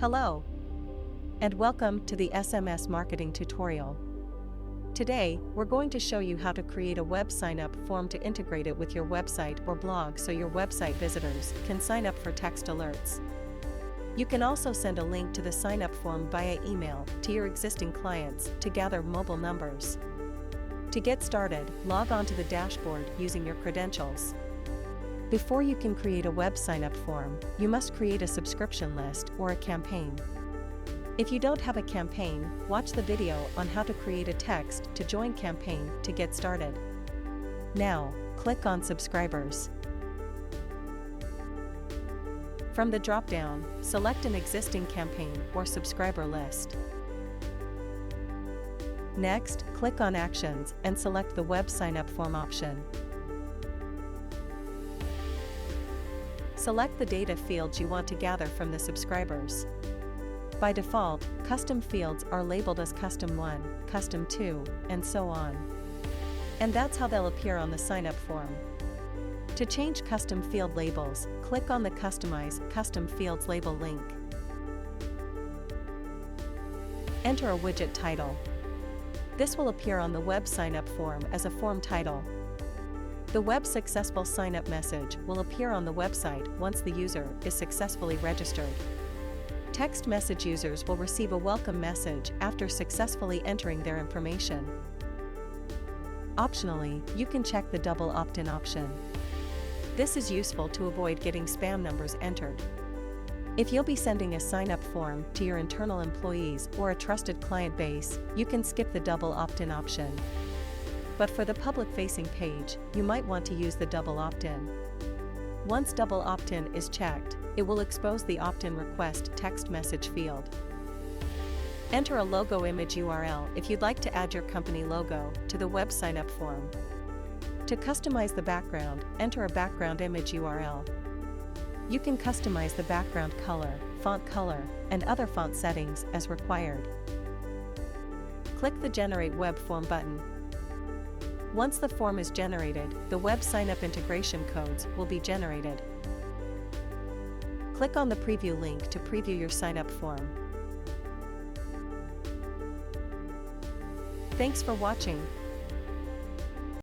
Hello, and welcome to the SMS marketing tutorial. Today, we're going to show you how to create a web sign-up form to integrate it with your website or blog so your website visitors can sign up for text alerts. You can also send a link to the sign-up form via email to your existing clients to gather mobile numbers. To get started, log on to the dashboard using your credentials. Before you can create a web sign-up form, you must create a subscription list or a campaign. If you don't have a campaign, watch the video on how to create a text to join campaign to get started. Now, click on Subscribers. From the drop-down, select an existing campaign or subscriber list. Next, click on Actions and select the Web Sign-up Form option. Select the data fields you want to gather from the subscribers. By default, custom fields are labeled as Custom 1, Custom 2, and so on. And that's how they'll appear on the sign-up form. To change custom field labels, click on the Customize Custom Fields label link. Enter a widget title. This will appear on the web sign-up form as a form title. The web successful sign-up message will appear on the website once the user is successfully registered. Text message users will receive a welcome message after successfully entering their information. Optionally, you can check the double opt-in option. This is useful to avoid getting spam numbers entered. If you'll be sending a sign-up form to your internal employees or a trusted client base, you can skip the double opt-in option. But for the public-facing page, you might want to use the double opt-in. Once double opt-in is checked, it will expose the opt-in request text message field. Enter a logo image URL if you'd like to add your company logo to the web sign-up form. To customize the background, enter a background image URL. You can customize the background color, and other font settings as required. Click the Generate Web Form button. Once the form is generated, the web sign-up integration codes will be generated. Click on the preview link to preview your sign-up form. Thanks for watching.